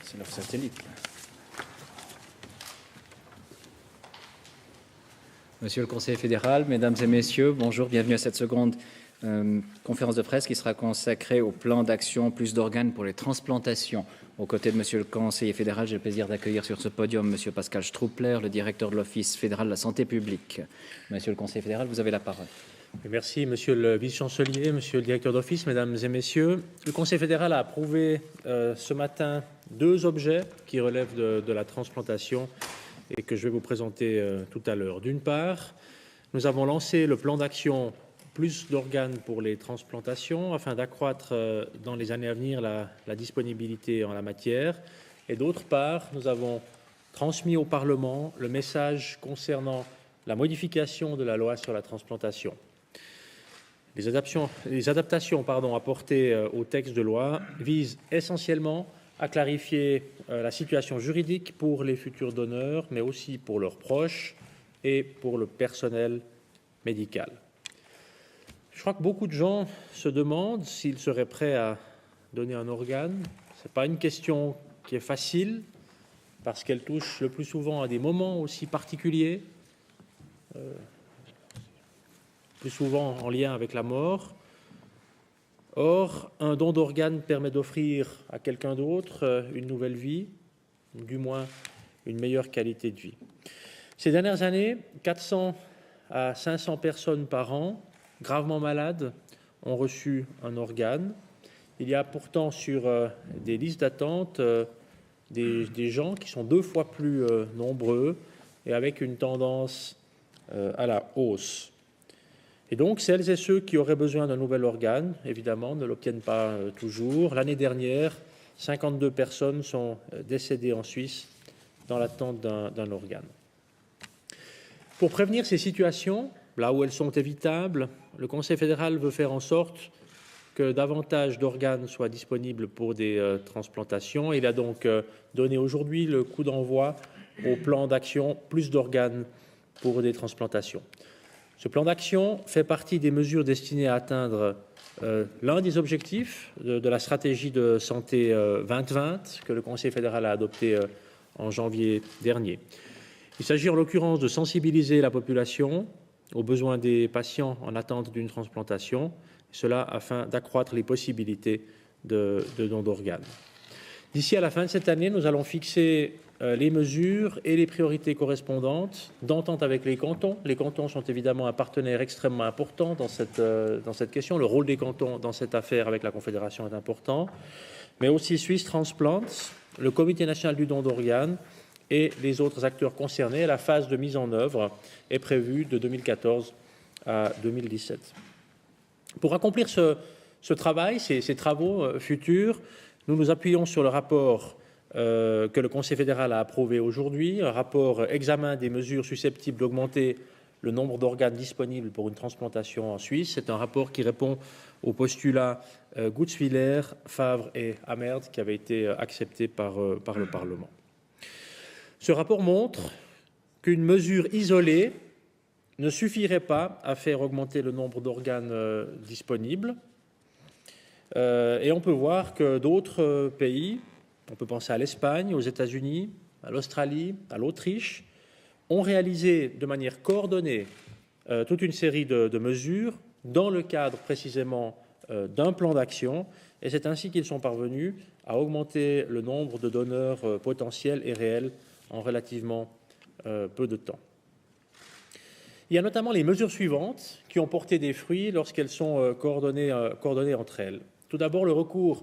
C'est leur satellite. Monsieur le Conseiller fédéral, Mesdames et Messieurs, bonjour, bienvenue à cette seconde conférence de presse qui sera consacrée au plan d'action plus d'organes pour les transplantations. Aux côtés de Monsieur le Conseiller fédéral, j'ai le plaisir d'accueillir sur ce podium Monsieur Pascal Stroupler, le directeur de l'Office fédéral de la santé publique. Monsieur le Conseiller fédéral, vous avez la parole. Merci, Monsieur le Vice-chancelier, Monsieur le directeur d'Office, Mesdames et Messieurs. Le Conseil fédéral a approuvé ce matin 2 objets qui relèvent de la transplantation et que je vais vous présenter tout à l'heure. D'une part, nous avons lancé le plan d'action plus d'organes pour les transplantations afin d'accroître dans les années à venir la disponibilité en la matière. Et d'autre part, nous avons transmis au Parlement le message concernant la modification de la loi sur la transplantation. Les adaptations apportées au texte de loi visent essentiellement à clarifier la situation juridique pour les futurs donneurs, mais aussi pour leurs proches et pour le personnel médical. Je crois que beaucoup de gens se demandent s'ils seraient prêts à donner un organe. Ce n'est pas une question qui est facile, parce qu'elle touche le plus souvent à des moments aussi particuliers, plus souvent en lien avec la mort. Or, un don d'organes permet d'offrir à quelqu'un d'autre une nouvelle vie, ou du moins une meilleure qualité de vie. Ces dernières années, 400 à 500 personnes par an, gravement malades, ont reçu un organe. Il y a pourtant sur des listes d'attente des gens qui sont 2 fois plus nombreux et avec une tendance à la hausse. Et donc, celles et ceux qui auraient besoin d'un nouvel organe, évidemment, ne l'obtiennent pas toujours. L'année dernière, 52 personnes sont décédées en Suisse dans l'attente d'un organe. Pour prévenir ces situations, là où elles sont évitables, le Conseil fédéral veut faire en sorte que davantage d'organes soient disponibles pour des transplantations. Il a donc donné aujourd'hui le coup d'envoi au plan d'action plus d'organes pour des transplantations. Ce plan d'action fait partie des mesures destinées à atteindre l'un des objectifs de la stratégie de santé 2020 que le Conseil fédéral a adopté en janvier dernier. Il s'agit en l'occurrence de sensibiliser la population aux besoins des patients en attente d'une transplantation, cela afin d'accroître les possibilités de don d'organes. D'ici à la fin de cette année, nous allons fixer les mesures et les priorités correspondantes d'entente avec les cantons. Les cantons sont évidemment un partenaire extrêmement important dans cette question. Le rôle des cantons dans cette affaire avec la Confédération est important, mais aussi Swiss Transplant, le Comité national du don d'organes et les autres acteurs concernés. La phase de mise en œuvre est prévue de 2014 à 2017. Pour accomplir ce travail, ces travaux futurs, nous nous appuyons sur le rapport que le Conseil fédéral a approuvé aujourd'hui, un rapport examen des mesures susceptibles d'augmenter le nombre d'organes disponibles pour une transplantation en Suisse. C'est un rapport qui répond aux postulats Gutzwiller, Favre et Amerd qui avaient été acceptés par le Parlement. Ce rapport montre qu'une mesure isolée ne suffirait pas à faire augmenter le nombre d'organes disponibles. Et on peut voir que d'autres pays, on peut penser à l'Espagne, aux États-Unis, à l'Australie, à l'Autriche, ont réalisé de manière coordonnée toute une série de mesures dans le cadre précisément d'un plan d'action. Et c'est ainsi qu'ils sont parvenus à augmenter le nombre de donneurs potentiels et réels en relativement peu de temps. Il y a notamment les mesures suivantes qui ont porté des fruits lorsqu'elles sont coordonnées entre elles. Tout d'abord, le recours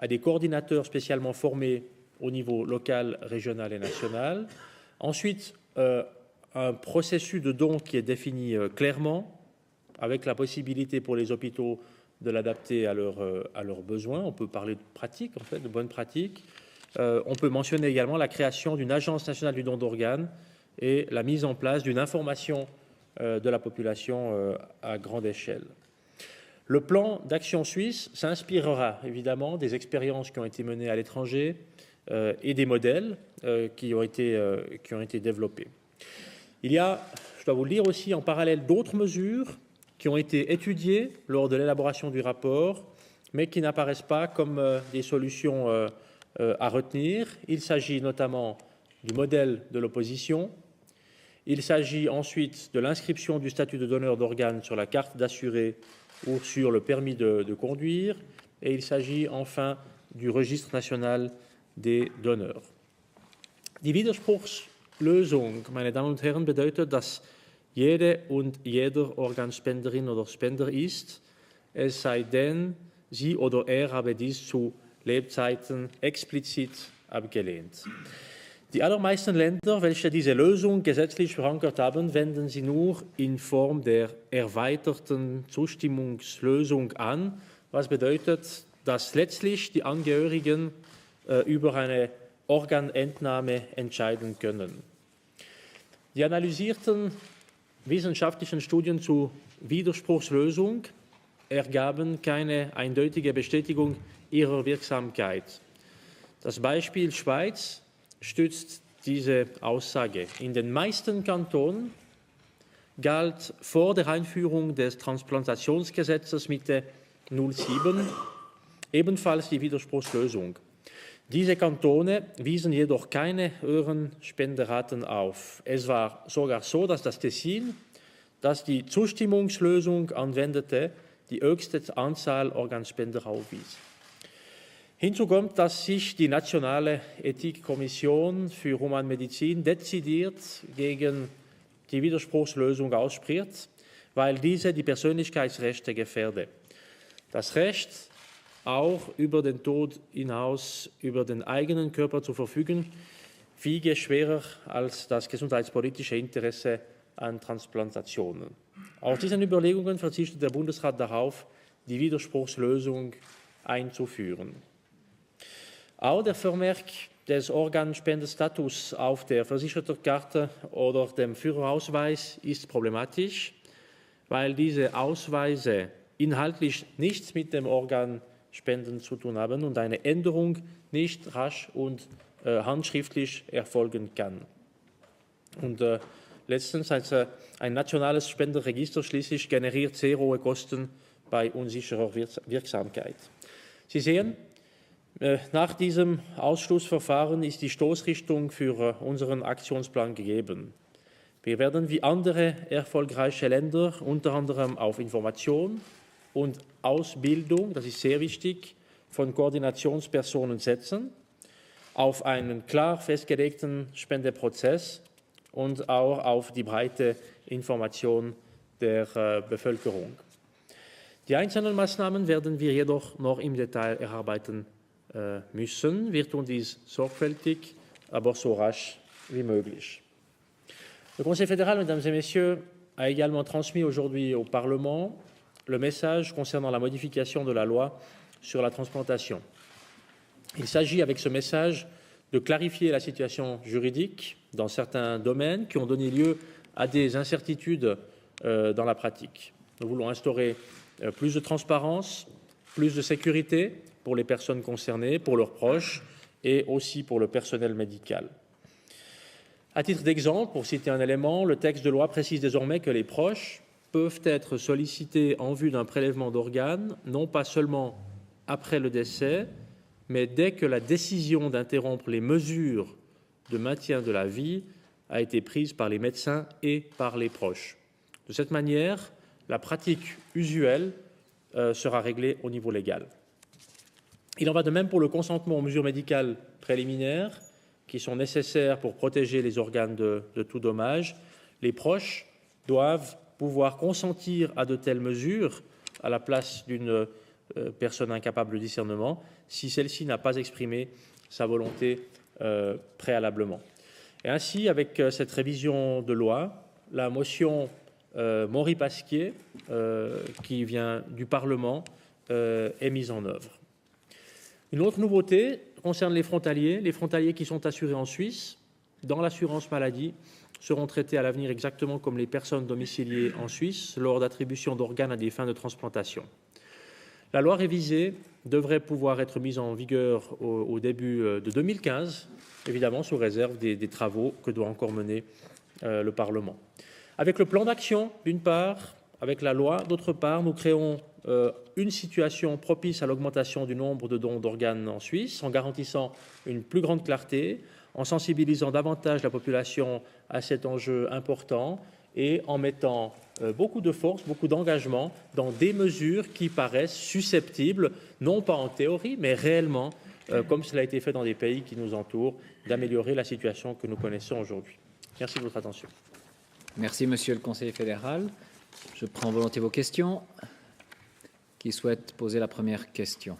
à des coordinateurs spécialement formés au niveau local, régional et national. Ensuite, un processus de don qui est défini clairement, avec la possibilité pour les hôpitaux de l'adapter à leurs besoins. On peut parler de pratiques, en fait, de bonnes pratiques. on peut mentionner également la création d'une agence nationale du don d'organes et la mise en place d'une information de la population à grande échelle. Le plan d'action suisse s'inspirera évidemment des expériences qui ont été menées à l'étranger et des modèles qui ont été développés. Il y a, je dois vous le dire aussi, en parallèle d'autres mesures qui ont été étudiées lors de l'élaboration du rapport, mais qui n'apparaissent pas comme des solutions à retenir. Il s'agit notamment du modèle de l'opposition. Il s'agit ensuite de l'inscription du statut de donneur d'organes sur la carte d'assuré ou sur le permis de conduire. Et il s'agit enfin du registre national des Donneurs. Die Widerspruchslösung, meine Damen und Herren, bedeutet, dass jede und jeder Organspenderin oder Spender ist, es sei denn, sie oder er habe dies zu Lebzeiten explizit abgelehnt. Die allermeisten Länder, welche diese Lösung gesetzlich verankert haben, wenden sie nur in Form der erweiterten Zustimmungslösung an, was bedeutet, dass letztlich die Angehörigen über eine Organentnahme entscheiden können. Die analysierten wissenschaftlichen Studien zur Widerspruchslösung ergaben keine eindeutige Bestätigung ihrer Wirksamkeit. Das Beispiel Schweiz stützt diese Aussage. In den meisten Kantonen galt vor der Einführung des Transplantationsgesetzes Mitte 2007 ebenfalls die Widerspruchslösung. Diese Kantone wiesen jedoch keine höheren Spenderaten auf. Es war sogar so, dass das Tessin, das die Zustimmungslösung anwendete, die höchste Anzahl Organspender aufwies. Hinzu kommt, dass sich die Nationale Ethikkommission für Humanmedizin dezidiert gegen die Widerspruchslösung ausspricht, weil diese die Persönlichkeitsrechte gefährde. Das Recht, auch über den Tod hinaus über den eigenen Körper zu verfügen, wiege schwerer als das gesundheitspolitische Interesse an Transplantationen. Aus diesen Überlegungen verzichtet der Bundesrat darauf, die Widerspruchslösung einzuführen. Auch der Vermerk des Organspendestatus auf der Versichertenkarte oder dem Führerausweis ist problematisch, weil diese Ausweise inhaltlich nichts mit dem Organspenden zu tun haben und eine Änderung nicht rasch und handschriftlich erfolgen kann. Und letztens ein nationales Spenderregister schließlich generiert sehr hohe Kosten bei unsicherer Wirksamkeit. Sie sehen, nach diesem Ausschlussverfahren ist die Stoßrichtung für unseren Aktionsplan gegeben. Wir werden wie andere erfolgreiche Länder unter anderem auf Information und Ausbildung, das ist sehr wichtig, von Koordinationspersonen setzen, auf einen klar festgelegten Spendeprozess und auch auf die breite Information der Bevölkerung. Die einzelnen Maßnahmen werden wir jedoch noch im Detail erarbeiten müssen. Wir tun dies sorgfältig, aber so rasch wie möglich. Le Conseil fédéral, mesdames et messieurs, a également transmis aujourd'hui au Parlement le message concernant la modification de la loi sur la transplantation. Il s'agit avec ce message de clarifier la situation juridique dans certains domaines qui ont donné lieu à des incertitudes dans la pratique. Nous voulons instaurer plus de transparence, plus de sécurité pour les personnes concernées, pour leurs proches et aussi pour le personnel médical. À titre d'exemple, pour citer un élément, le texte de loi précise désormais que les proches peuvent être sollicités en vue d'un prélèvement d'organes, non pas seulement après le décès, mais dès que la décision d'interrompre les mesures de maintien de la vie a été prise par les médecins et par les proches. De cette manière, la pratique usuelle sera réglée au niveau légal. Il en va de même pour le consentement aux mesures médicales préliminaires qui sont nécessaires pour protéger les organes de tout dommage. Les proches doivent pouvoir consentir à de telles mesures à la place d'une personne incapable de discernement si celle-ci n'a pas exprimé sa volonté préalablement. Et ainsi, avec cette révision de loi, la motion Maury-Pasquier qui vient du Parlement est mise en œuvre. Une autre nouveauté concerne les frontaliers qui sont assurés en Suisse, dans l'assurance maladie, seront traités à l'avenir exactement comme les personnes domiciliées en Suisse lors d'attribution d'organes à des fins de transplantation. La loi révisée devrait pouvoir être mise en vigueur au début de 2015, évidemment sous réserve des travaux que doit encore mener le Parlement. Avec le plan d'action, d'une part, avec la loi, d'autre part, nous créons une situation propice à l'augmentation du nombre de dons d'organes en Suisse, en garantissant une plus grande clarté, en sensibilisant davantage la population à cet enjeu important et en mettant beaucoup de force, beaucoup d'engagement dans des mesures qui paraissent susceptibles, non pas en théorie, mais réellement, comme cela a été fait dans des pays qui nous entourent, d'améliorer la situation que nous connaissons aujourd'hui. Merci de votre attention. Merci, Monsieur le Conseiller fédéral. Je prends volontiers vos questions. Qui souhaite poser la première question?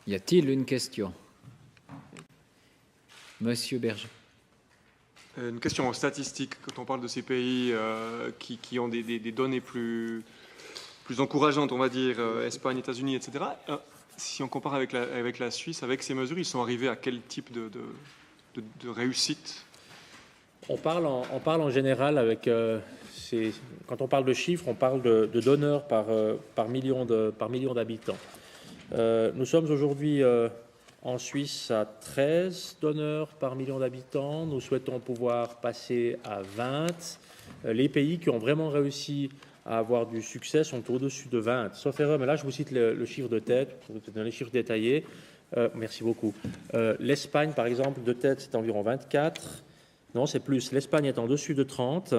Y a-t-il une question? Monsieur Berger. Une question statistique. Quand on parle de ces pays qui ont des données plus encourageantes, on va dire, Espagne, États-Unis, etc., si on compare avec la Suisse, avec ces mesures, ils sont arrivés à quel type de réussite? On parle en général avec... quand on parle de chiffres, on parle de donneurs par million d'habitants. Nous sommes aujourd'hui en Suisse à 13 donneurs par million d'habitants. Nous souhaitons pouvoir passer à 20. Les pays qui ont vraiment réussi à avoir du succès sont au-dessus de 20. Sauf erreur, mais là je vous cite le chiffre de tête, dans les chiffres détaillés. Merci beaucoup. L'Espagne, par exemple, de tête, c'est environ 24. Non, c'est plus. L'Espagne est en dessus de 30.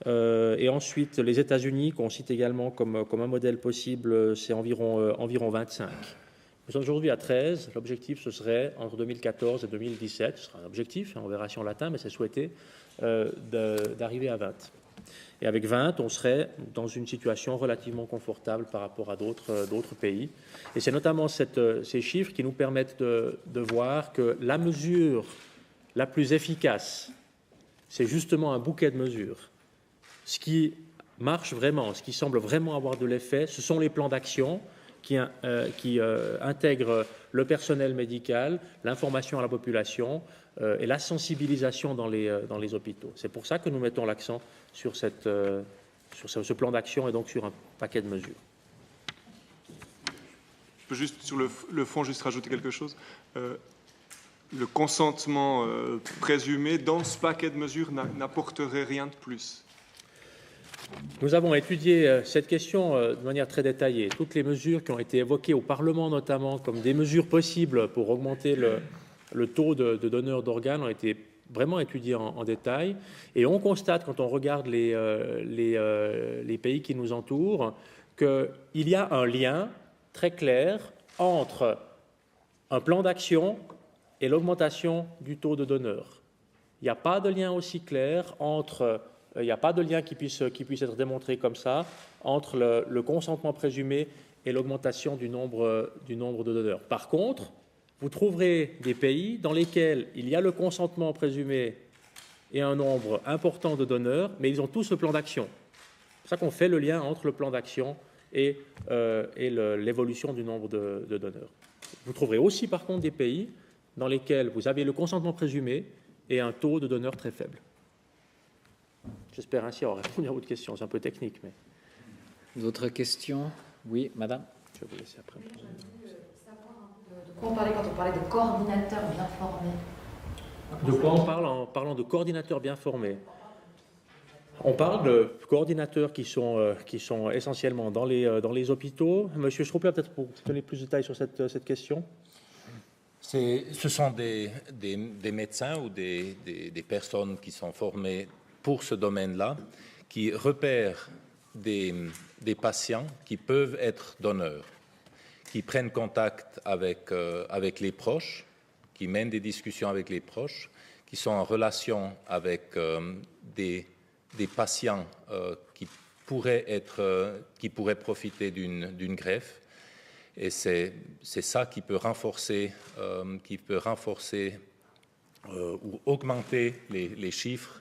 Et ensuite, les États-Unis, qu'on cite également comme un modèle possible, c'est environ 25. Nous sommes aujourd'hui à 13. L'objectif, ce serait, entre 2014 et 2017, ce sera un objectif, on verra si on l'atteint, mais c'est souhaité, d'arriver à 20. Et avec 20, on serait dans une situation relativement confortable par rapport à d'autres pays. Et c'est notamment ces chiffres qui nous permettent de voir que la mesure la plus efficace, c'est justement un bouquet de mesures. Ce qui marche vraiment, ce qui semble vraiment avoir de l'effet, ce sont les plans d'action qui intègrent le personnel médical, l'information à la population et la sensibilisation dans les hôpitaux. C'est pour ça que nous mettons l'accent sur ce plan d'action et donc sur un paquet de mesures. Je peux juste, sur le fond, juste rajouter quelque chose. Le consentement présumé dans ce paquet de mesures n'apporterait rien de plus. Nous avons étudié cette question de manière très détaillée. Toutes les mesures qui ont été évoquées au Parlement, notamment, comme des mesures possibles pour augmenter le taux de donneurs d'organes, ont été vraiment étudiées en détail. Et on constate, quand on regarde les pays qui nous entourent, qu'il y a un lien très clair entre un plan d'action et l'augmentation du taux de donneurs. Il n'y a pas de lien aussi clair entre... Il n'y a pas de lien qui puisse être démontré comme ça entre le consentement présumé et l'augmentation du nombre de donneurs. Par contre, vous trouverez des pays dans lesquels il y a le consentement présumé et un nombre important de donneurs, mais ils ont tous le plan d'action. C'est pour ça qu'on fait le lien entre le plan d'action et l'évolution du nombre de donneurs. Vous trouverez aussi, par contre, des pays dans lesquels vous avez le consentement présumé et un taux de donneurs très faible. J'espère ainsi avoir répondu à votre question. C'est un peu technique, mais... D'autres questions? Oui, madame. Je vais vous laisser après. De quoi on parlait quand on parlait de coordinateurs bien formés? De quoi on parle en parlant de coordinateurs bien formés? On parle de coordinateurs qui sont essentiellement dans les hôpitaux. Monsieur Schroepler, peut-être pour donner plus de détails sur cette question. Ce sont des médecins ou des personnes qui sont formées pour ce domaine-là, qui repèrent des patients qui peuvent être donneurs, qui prennent contact avec les proches, qui mènent des discussions avec les proches, qui sont en relation avec des patients qui pourraient profiter d'une greffe. Et c'est ça qui peut renforcer ou augmenter les chiffres,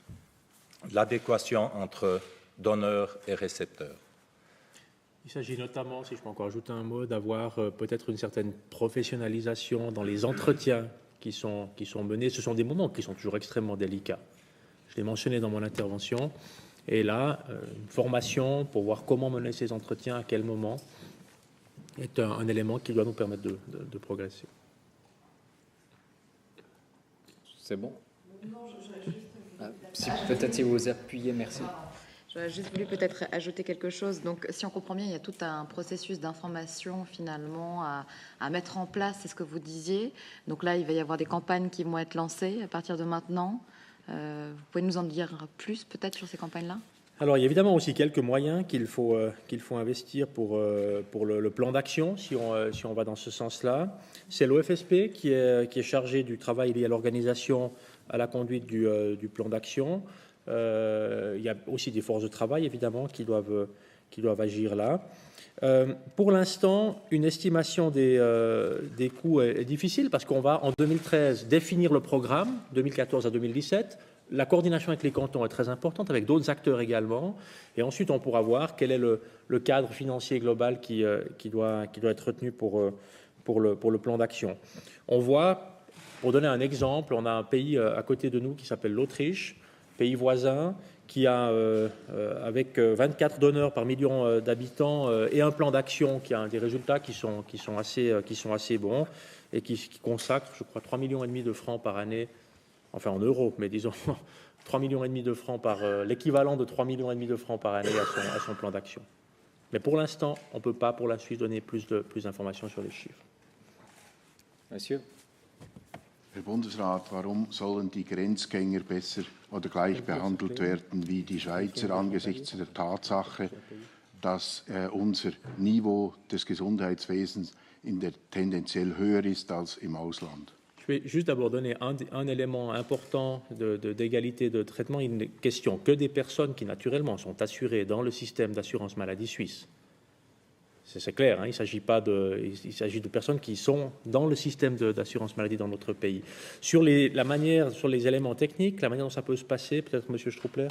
l'adéquation entre donneurs et récepteurs. Il s'agit notamment, si je peux encore ajouter un mot, d'avoir peut-être une certaine professionnalisation dans les entretiens qui sont menés. Ce sont des moments qui sont toujours extrêmement délicats. Je l'ai mentionné dans mon intervention. Et là, une formation pour voir comment mener ces entretiens, à quel moment, est un élément qui doit nous permettre de progresser. C'est bon? Peut-être si vous vous appuyez, merci. J'aurais juste voulu peut-être ajouter quelque chose. Donc, si on comprend bien, il y a tout un processus d'information finalement à mettre en place, c'est ce que vous disiez. Donc là, il va y avoir des campagnes qui vont être lancées à partir de maintenant. Vous pouvez nous en dire plus peut-être sur ces campagnes-là? Alors, il y a évidemment aussi quelques moyens qu'il faut investir pour le plan d'action, si on va dans ce sens-là. C'est l'OFSP qui est chargé du travail lié à l'organisation, à la conduite du plan d'action. Il y a aussi des forces de travail, évidemment, qui doivent agir là. Pour l'instant, une estimation des coûts est difficile parce qu'on va, en 2013, définir le programme, 2014 à 2017. La coordination avec les cantons est très importante, avec d'autres acteurs également. Et ensuite, on pourra voir quel est le cadre financier global qui doit être retenu pour le plan d'action. On voit, pour donner un exemple, on a un pays à côté de nous qui s'appelle l'Autriche, pays voisin, qui a, avec 24 donneurs par million d'habitants et un plan d'action qui a des résultats qui sont assez bons et qui consacre, je crois, 3,5 millions de francs par année, enfin en euros, mais disons 3,5 millions de francs l'équivalent de 3,5 millions de francs par année à son plan d'action. Mais pour l'instant, on ne peut pas pour la suite donner plus d'informations sur les chiffres. Monsieur. Herr Bundesrat, warum sollen die Grenzgänger besser oder gleich behandelt werden wie die Schweizer angesichts der Tatsache, dass unser Niveau des Gesundheitswesens tendenziell höher ist als im Ausland? Je vais juste d'abord donner un élément important d'égalité de traitement. Il n'est question que des personnes qui, naturellement, sont assurées dans le système d'assurance maladie suisse. C'est clair, hein, il s'agit de personnes qui sont dans le système d'assurance maladie dans notre pays. Sur les éléments techniques, la manière dont ça peut se passer, peut-être M. Struppler.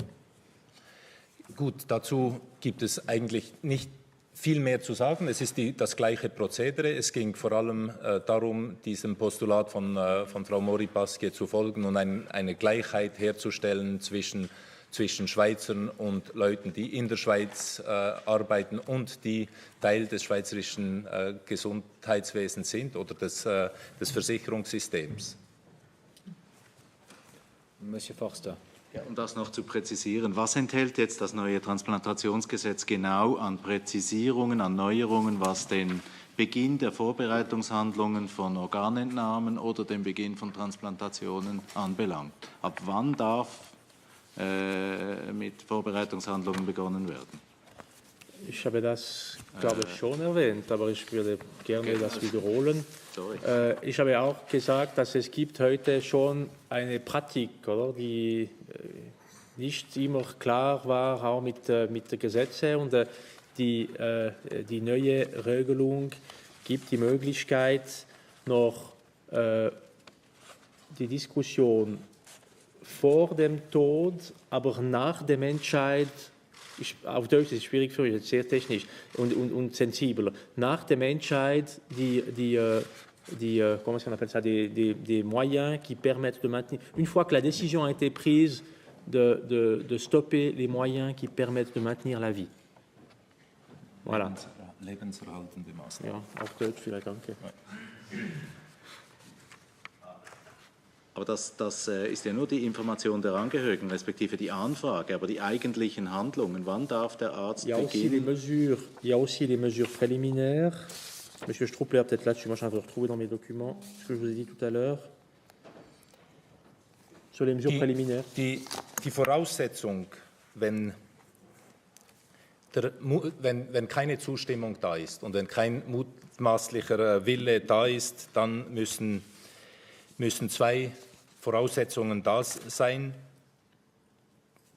Gut, dazu gibt es eigentlich nicht viel mehr zu sagen. Es ist das gleiche Prozedere. Es ging vor allem darum, diesem Postulat von Frau Mori-Pasquier zu folgen und eine Gleichheit herzustellen zwischen Schweizern und Leuten, die in der Schweiz arbeiten und die Teil des schweizerischen Gesundheitswesens sind oder des Versicherungssystems. Monsieur Forster. Ja, um das noch zu präzisieren, was enthält jetzt das neue Transplantationsgesetz genau an Präzisierungen, an Neuerungen, was den Beginn der Vorbereitungshandlungen von Organentnahmen oder den Beginn von Transplantationen anbelangt? Ab wann darf mit Vorbereitungshandlungen begonnen werden? Ich habe das, glaube ich, schon erwähnt, aber ich würde gerne das wiederholen. Ich habe auch gesagt, dass es gibt heute schon eine Praktik, oder, die nicht immer klar war, auch mit der Gesetze. Und die neue Regelung gibt die Möglichkeit, noch die Diskussion vor dem Tod, aber nach dem Entscheid, auf Deutsch ist es schwierig für mich, sehr technisch und sensibel, nach dem Entscheid comment est-ce qu'on appelle ça, des moyens qui permettent de maintenir, une fois que la décision a été prise, de stopper les moyens qui permettent de maintenir la vie. Voilà. Lebenserhaltende Maßnahmen. Ja, auf Deutsch vielleicht, danke. Aber das ist ja nur die Information der Angehörigen, respektive die Anfrage, aber die eigentlichen Handlungen, wann darf der Arzt beginnen? Il y a aussi les mesures préliminaires. Monsieur Struppler, peut-être là-dessus, moi je vais retrouver dans mes documents ce que je vous ai dit tout à l'heure. Sur les mesures préliminaires. Die Voraussetzung, wenn keine Zustimmung da ist und wenn kein mutmaßlicher Wille da ist, dann müssen zwei Voraussetzungen da sein.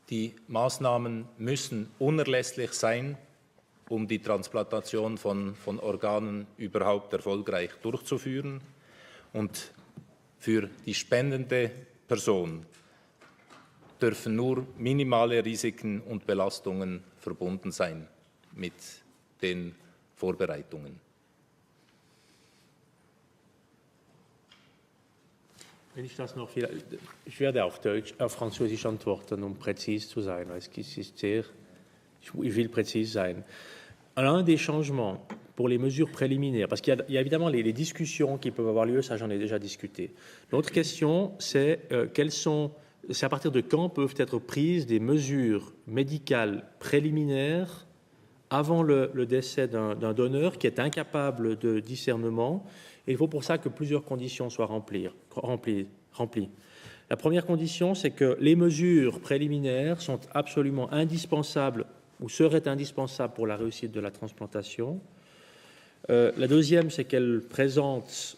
Die Maßnahmen müssen unerlässlich sein, um die Transplantation von Organen überhaupt erfolgreich durchzuführen. Und für die spendende Person dürfen nur minimale Risiken und Belastungen verbunden sein mit den Vorbereitungen. Wenn ich das noch vielleicht, ich werde auf Französisch antworten, um präzise zu sein, weil ich will präzise sein. L'un des changements pour les mesures préliminaires, parce qu'il y a évidemment les discussions qui peuvent avoir lieu, ça j'en ai déjà discuté. L'autre question, c'est c'est à partir de quand peuvent être prises des mesures médicales préliminaires avant le décès d'un donneur qui est incapable de discernement. Et il faut pour ça que plusieurs conditions soient remplies. La première condition, c'est que les mesures préliminaires sont absolument indispensables ou seraient indispensables pour la réussite de la transplantation. La deuxième, c'est qu'elles présentent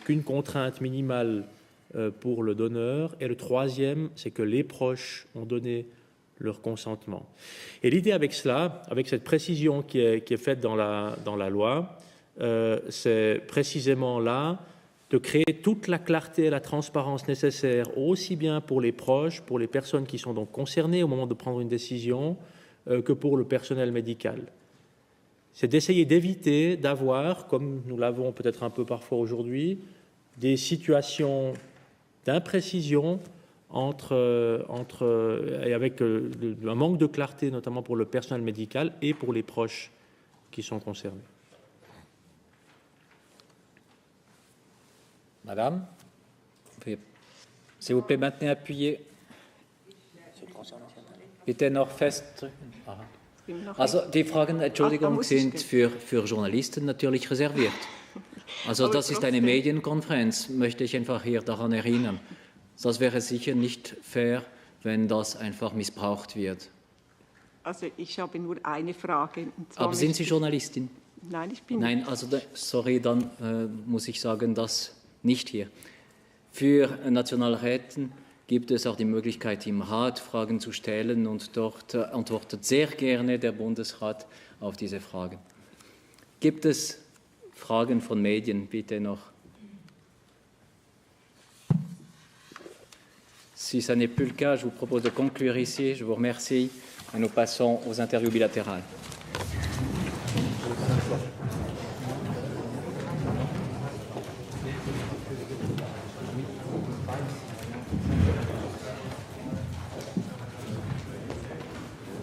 qu'une contrainte minimale pour le donneur. Et le troisième, c'est que les proches ont donné leur consentement. Et l'idée avec cela, avec cette précision qui est faite dans la loi, c'est précisément là de créer toute la clarté et la transparence nécessaires, aussi bien pour les proches, pour les personnes qui sont donc concernées au moment de prendre une décision, que pour le personnel médical. C'est d'essayer d'éviter d'avoir, comme nous l'avons peut-être un peu parfois aujourd'hui, des situations d'imprécision et avec un manque de clarté, notamment pour le personnel médical et pour les proches qui sont concernés. Madame, s'il vous plaît, maintenez appuyé. Bitte noch festdrücken. Also die Fragen, Entschuldigung, sind für Journalisten natürlich reserviert. Also das ist eine Medienkonferenz, möchte ich einfach hier daran erinnern. Das wäre sicher nicht fair, wenn das einfach missbraucht wird. Also ich habe nur eine Frage. Aber sind Sie Journalistin? Nein, ich bin nicht. Nein, also sorry, dann muss ich sagen, das nicht hier. Für Nationalräten gibt es auch die Möglichkeit, im Rat Fragen zu stellen und dort antwortet sehr gerne der Bundesrat auf diese Fragen. Gibt es Fragen von Medien, bitte noch? Si ça n'est plus le cas, je vous propose de conclure ici. Je vous remercie et nous passons aux interviews bilatérales.